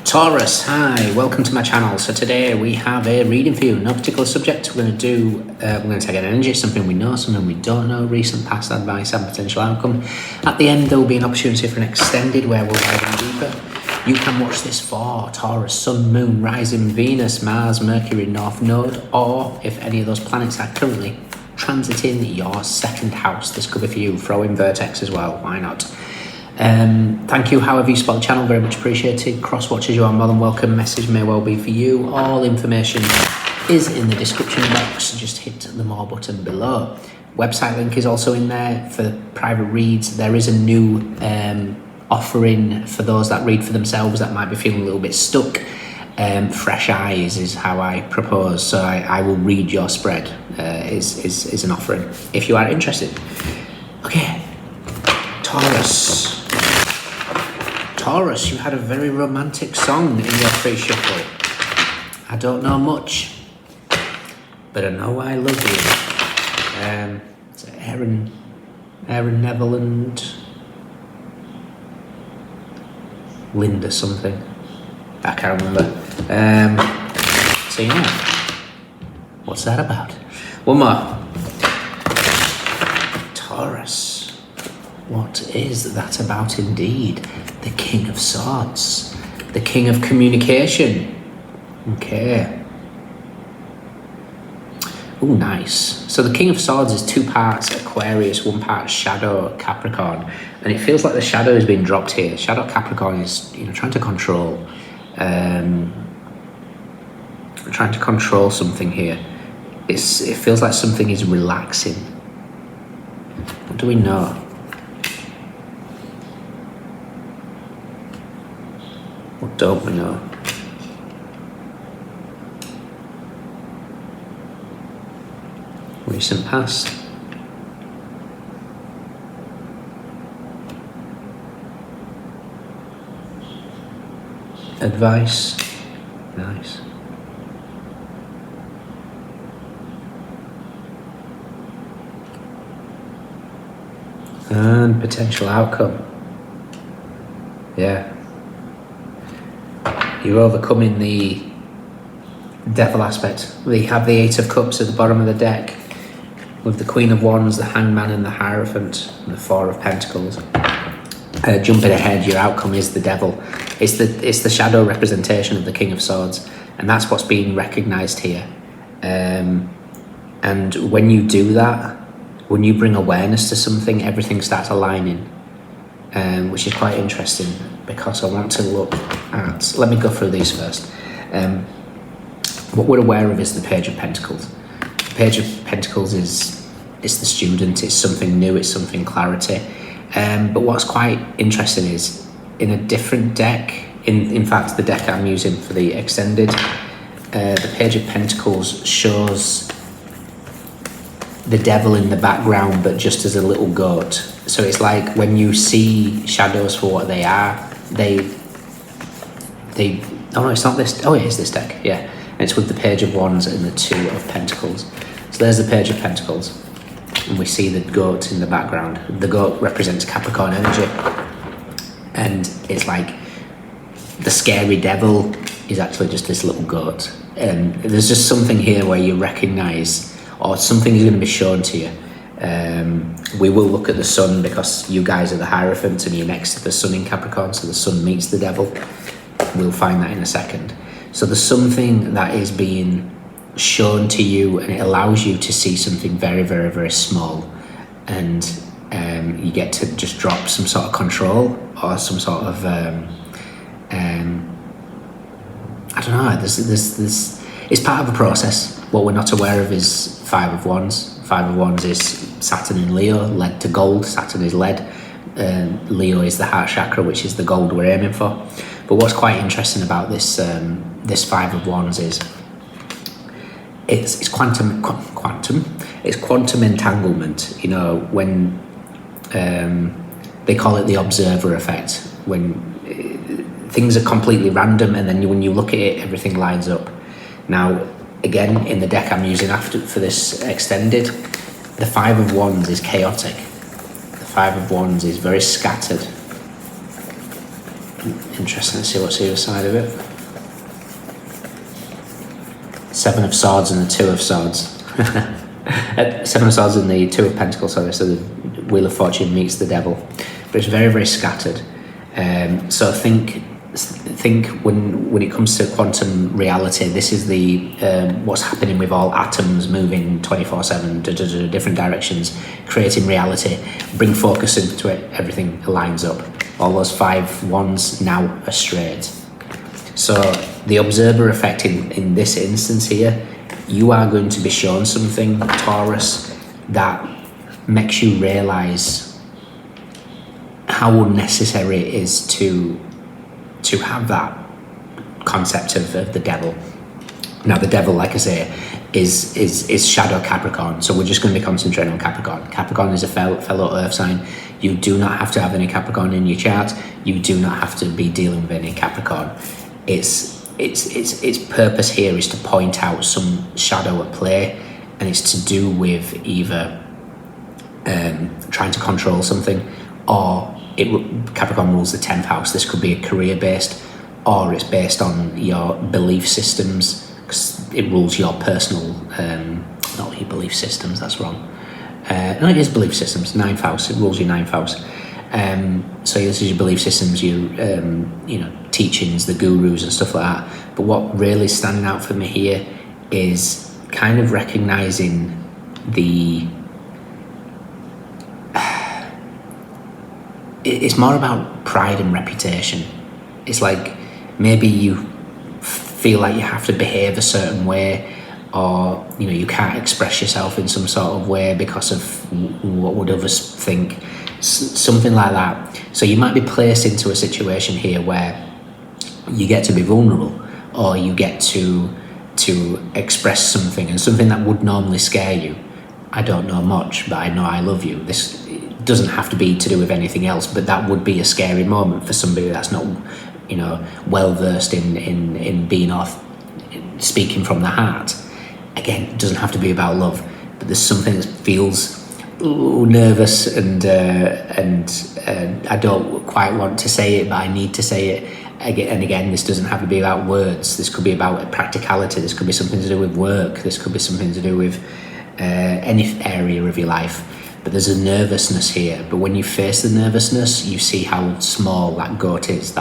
Taurus, hi, welcome to my channel. So today we have a reading for you, no particular subject. We're going to take an energy, something we know, something we don't know, recent past advice and potential outcome. At the end there will be an opportunity for an extended where we'll dive in deeper. You can watch this for Taurus, Sun, Moon, Rising, Venus, Mars, Mercury, North Node, or if any of those planets are currently transiting your second house. This could be for you. Throw in Vertex as well, why not? Thank you, however you spell the channel, very much appreciated. Cross watchers, you are more than welcome. Message may well be for you. All information is in the description box, just hit the more button below. Website link is also in there for private reads. There is a new offering for those that read for themselves that might be feeling a little bit stuck. Fresh eyes is how I propose, so I will read your spread is an offering if you are interested. Okay, Taurus, you had a very romantic song in your pre-shuffle. I don't know much, but I know I love you. It's Aaron Neverland, Linda something. I can't remember. So yeah, what's that about? One more. Taurus, what is that about indeed? The King of Swords, the King of Communication. Okay. Oh, nice. So the King of Swords is 2 parts Aquarius, 1 part Shadow Capricorn, and it feels like the shadow has been dropped here. Shadow Capricorn is, trying to control, something here. It feels like something is relaxing. What do we know? What don't we know? Recent past. Advice. Nice. And potential outcome. Yeah. You're overcoming the devil aspect. We have the 8 of Cups at the bottom of the deck with the Queen of Wands, the Hangman and the Hierophant, and the 4 of Pentacles. Jumping ahead, your outcome is the devil. It's the shadow representation of the King of Swords, and that's what's being recognized here. And when you do that, when you bring awareness to something, everything starts aligning, which is quite interesting, because I want to look at, let me go through these first. What we're aware of is the Page of Pentacles. The Page of Pentacles is the student, it's something new, it's something clarity. But what's quite interesting is in a different deck, in fact the deck I'm using for the extended, the Page of Pentacles shows the devil in the background, but just as a little goat. So it's like when you see shadows for what they are, oh no, it's not this, oh it is this deck, yeah. And it's with the Page of Wands and the 2 of Pentacles. So there's the Page of Pentacles, and we see the goat in the background. The goat represents Capricorn energy, and it's like the scary devil is actually just this little goat. And there's just something here where you recognize, or something is going to be shown to you. We will look at the sun because you guys are the Hierophant and you're next to the sun in Capricorn, so the sun meets the devil. We'll find that in a second. So there's something that is being shown to you, and it allows you to see something very, very, very small, and you get to just drop some sort of control or some sort of I don't know, this it's part of a process. What we're not aware of is 5 of Wands. 5 of Wands is Saturn in Leo, lead to gold. Saturn is lead. Leo is the heart chakra, which is the gold we're aiming for. But what's quite interesting about this this 5 of Wands is it's quantum. It's quantum entanglement. When they call it the observer effect, when things are completely random, and then when you look at it, everything lines up. Now, again, in the deck I'm using for this extended, the 5 of Wands is chaotic. The 5 of Wands is very scattered. Interesting to see what's the other side of it. Seven of Swords and the Two of Swords. Seven of Swords and the Two of Pentacles, sorry, so the Wheel of Fortune meets the Devil. But it's very, very scattered. So think when it comes to quantum reality, this is the what's happening with all atoms moving 24/7 to different directions, creating reality. Bring focus into it, everything aligns up. All those 5 wands now are straight. So the observer effect in this instance here, you are going to be shown something, Taurus, that makes you realise how unnecessary it is to have that concept of the devil. Now the devil, like I say, is shadow Capricorn, so we're just going to be concentrating on Capricorn. Capricorn is a fellow earth sign. You do not have to have any Capricorn in your chart. You do not have to be dealing with any Capricorn. Its purpose here is to point out some shadow at play, and it's to do with either trying to control something, or Capricorn rules the 10th house. This could be a career-based, or it's based on your belief systems, because it rules your personal, not your belief systems, that's wrong. No, it is belief systems, 9th house, it rules your 9th house. So this is your belief systems, your teachings, the gurus and stuff like that. But what really is standing out for me here is kind of recognizing it's more about pride and reputation. It's like maybe you feel like you have to behave a certain way, or you can't express yourself in some sort of way because of what would others think, something like that. So you might be placed into a situation here where you get to be vulnerable, or you get to express something, and something that would normally scare you. I don't know much, but I know I love you. This doesn't have to be to do with anything else, but that would be a scary moment for somebody that's not well versed in being speaking from the heart. Again, it doesn't have to be about love, but there's something that feels nervous, and I don't quite want to say it, but I need to say it. Again, this doesn't have to be about words. This could be about practicality. This could be something to do with work. This could be something to do with any area of your life. But there's a nervousness here. But when you face the nervousness, you see how small that goat is,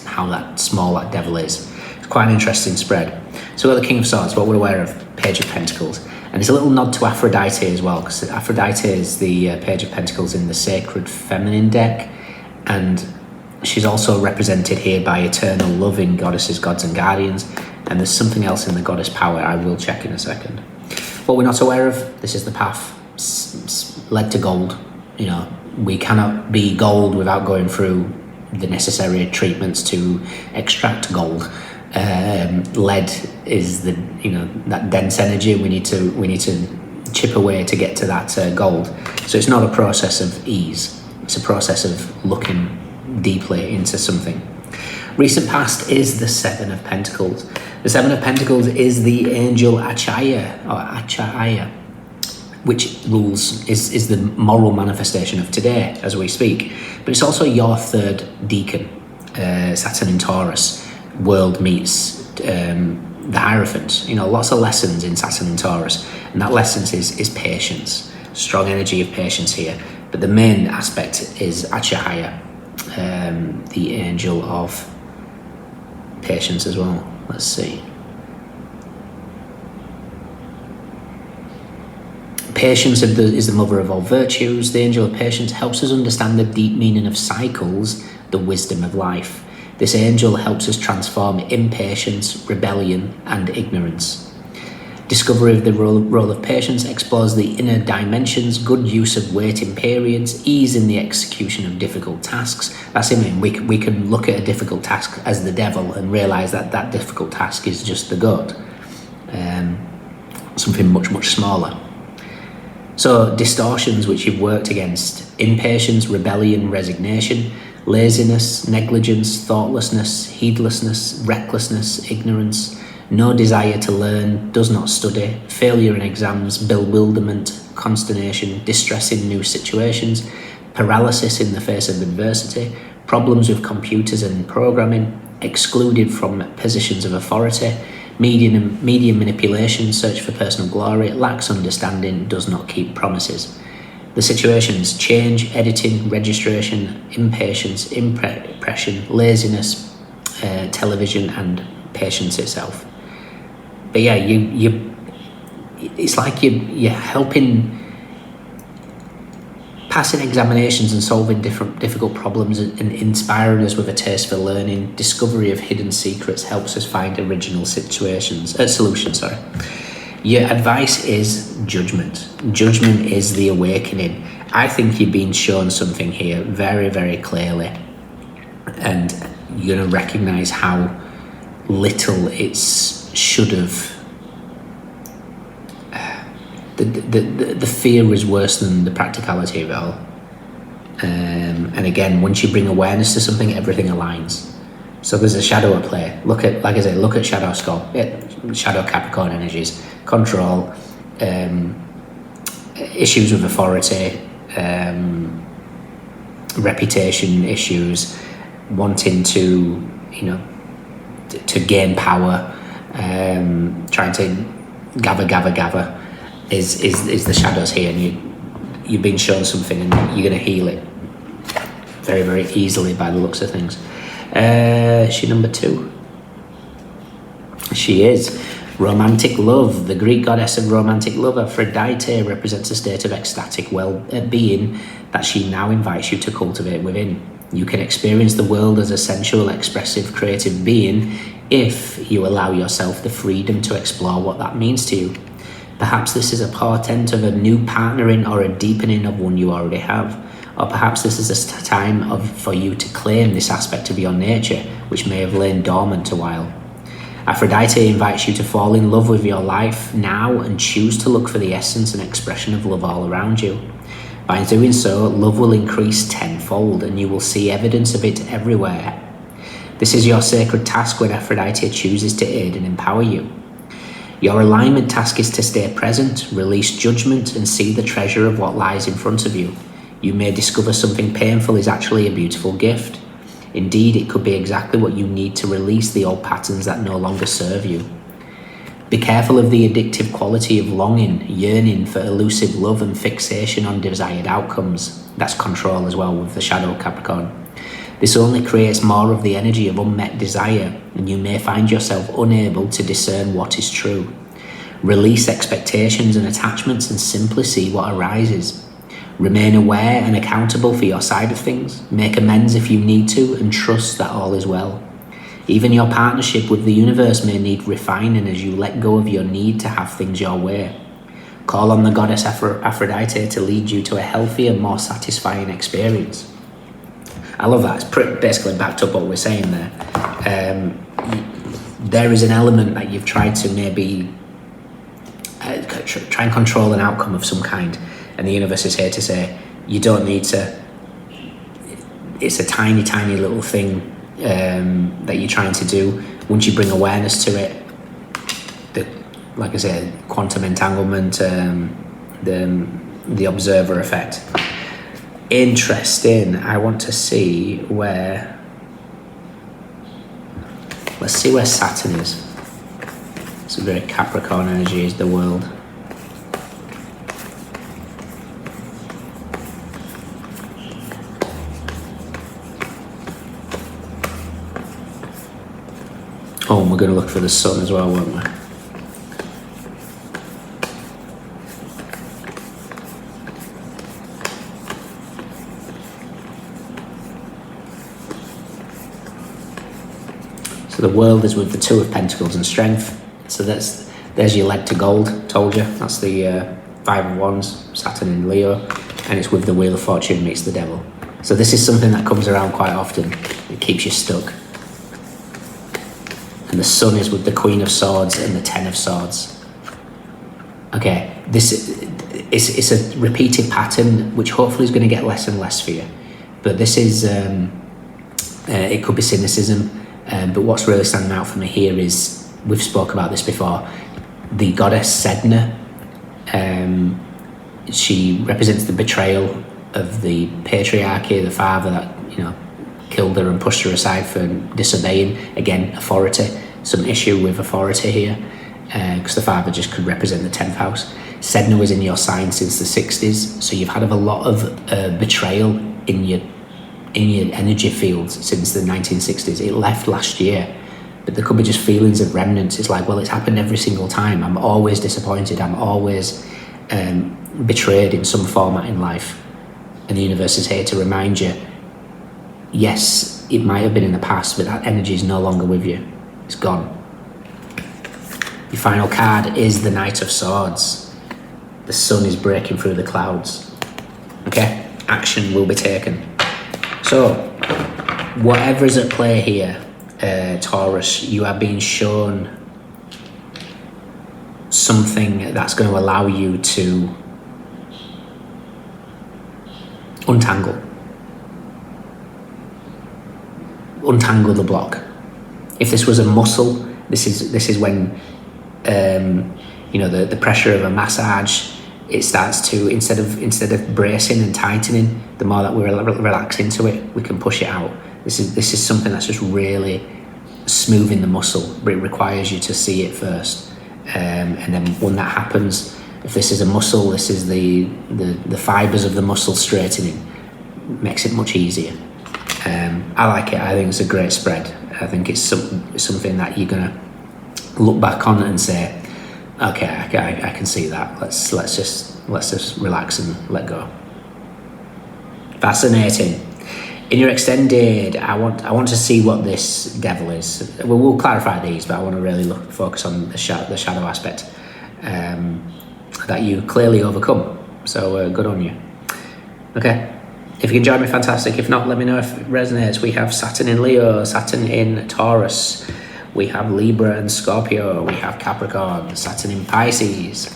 how that small that devil is. It's quite an interesting spread. So we've got the King of Swords, what we're aware of, Page of Pentacles. And it's a little nod to Aphrodite as well, because Aphrodite is the Page of Pentacles in the Sacred Feminine deck. And she's also represented here by eternal loving goddesses, gods and guardians. And there's something else in the goddess power I will check in a second. What we're not aware of, this is the path led to gold. We cannot be gold without going through the necessary treatments to extract gold. Lead is that dense energy. We need to chip away to get to that gold. So it's not a process of ease. It's a process of looking deeply into something. Recent past is the Seven of Pentacles. The Seven of Pentacles is the angel Achaya, which rules is the moral manifestation of today as we speak. But it's also your third deacon, Saturn in Taurus. World meets the Hierophant. Lots of lessons in Saturn in Taurus, and that lessons is patience, strong energy of patience here. But the main aspect is Achaya, the angel of patience as well. Let's see. Patience is the mother of all virtues. The angel of patience helps us understand the deep meaning of cycles, the wisdom of life. This angel helps us transform impatience, rebellion, and ignorance. Discovery of the role of patience explores the inner dimensions, good use of waiting periods, ease in the execution of difficult tasks. That's it. We can look at a difficult task as the devil and realise that difficult task is just the goat. Something much, much smaller. So distortions which you've worked against: impatience, rebellion, resignation, laziness, negligence, thoughtlessness, heedlessness, recklessness, ignorance, no desire to learn, does not study, failure in exams, bewilderment, consternation, distress in new situations, paralysis in the face of adversity, problems with computers and programming, excluded from positions of authority, medium manipulation, search for personal glory, lacks understanding, does not keep promises. The situations: change, editing, registration, impatience, impression, laziness, television, and patience itself. But yeah, it's like you're helping, passing examinations and solving difficult problems and inspiring us with a taste for learning. Discovery of hidden secrets helps us find original solutions. Your advice is judgment. Judgment is the awakening. I think you're being shown something here very, very clearly, and you're going to recognize how little it should have. The fear is worse than the practicality of it all. And again, once you bring awareness to something, everything aligns. So there's a shadow at play. Look at shadow shadow Capricorn energies, control, issues with authority, reputation issues, wanting to to gain power, trying to gather is the shadows here, and you've been shown something and you're going to heal it very, very easily by the looks of things. Is she number 2? She is. Romantic love. The Greek goddess of romantic love, Aphrodite, represents a state of ecstatic well-being that she now invites you to cultivate within. You can experience the world as a sensual, expressive, creative being if you allow yourself the freedom to explore what that means to you. Perhaps this is a portent of a new partnering or a deepening of one you already have. Or perhaps this is a time for you to claim this aspect of your nature, which may have lain dormant a while. Aphrodite invites you to fall in love with your life now and choose to look for the essence and expression of love all around you. By doing so, love will increase tenfold and you will see evidence of it everywhere. This is your sacred task when Aphrodite chooses to aid and empower you. Your alignment task is to stay present, release judgment, and see the treasure of what lies in front of you. You may discover something painful is actually a beautiful gift. Indeed, it could be exactly what you need to release the old patterns that no longer serve you. Be careful of the addictive quality of longing, yearning for elusive love and fixation on desired outcomes. That's control as well with the shadow Capricorn. This only creates more of the energy of unmet desire, and you may find yourself unable to discern what is true. Release expectations and attachments and simply see what arises. Remain aware and accountable for your side of things. Make amends if you need to, and trust that all is well. Even your partnership with the universe may need refining as you let go of your need to have things your way. Call on the goddess Aphrodite to lead you to a healthier, more satisfying experience. I love that. It's basically backed up what we're saying there. There is an element that you've tried to maybe try and control an outcome of some kind, and the universe is here to say you don't need to. It's a tiny, tiny little thing that you're trying to do. Once you bring awareness to it, like I said, quantum entanglement, the observer effect. Interesting. I want to see where. Let's see where Saturn is. It's a very Capricorn energy, is the world. Oh, and we're going to look for the sun as well, won't we? So the world is with the 2 of Pentacles and strength. So there's your leg to gold, told you. That's the 5 of Wands, Saturn in Leo, and it's with the Wheel of Fortune meets the Devil. So this is something that comes around quite often. It keeps you stuck. And the Sun is with the Queen of Swords and the 10 of Swords. Okay, this it's a repeated pattern, which hopefully is going to get less and less for you. But this is, it could be cynicism. But what's really standing out for me here is, we've spoke about this before, the goddess Sedna. She represents the betrayal of the patriarchy, the father that killed her and pushed her aside for disobeying. Again, authority, some issue with authority here, because the father just could represent the 10th house. Sedna was in your sign since the 60s, so you've had a lot of betrayal in your energy field since the 1960s. It left last year, but there could be just feelings of remnants. It's like, well, it's happened every single time. I'm always disappointed. I'm always betrayed in some format in life. And the universe is here to remind you, yes, it might have been in the past, but that energy is no longer with you. It's gone. Your final card is the Knight of Swords. The sun is breaking through the clouds. Okay, action will be taken. So, whatever is at play here, Taurus, you are being shown something that's going to allow you to untangle the block. If this was a muscle, this is when the pressure of a massage, it starts to, instead of bracing and tightening, the more that we relax into it, we can push it out. This is something that's just really smoothing the muscle, but it requires you to see it first. And then when that happens, if this is a muscle, this is the fibers of the muscle straightening, makes it much easier. I like it. I think it's a great spread. I think it's something that you're gonna look back on and say, okay, I can see that. Let's just relax and let go. Fascinating. In your extended, I want to see what this devil is. We'll clarify these, but I want to really focus on the shadow aspect that you clearly overcome. So good on you. Okay. If you can join me, fantastic. If not, let me know if it resonates. We have Saturn in Leo, Saturn in Taurus. We have Libra and Scorpio. We have Capricorn, Saturn in Pisces.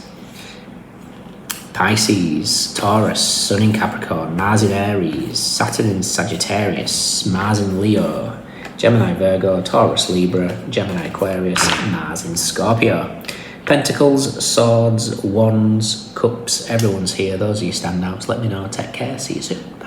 Pisces, Taurus, Sun in Capricorn, Mars in Aries, Saturn in Sagittarius, Mars in Leo, Gemini, Virgo, Taurus, Libra, Gemini, Aquarius, Mars in Scorpio. Pentacles, swords, wands, cups, everyone's here. Those are your standouts. Let me know. Take care. See you soon.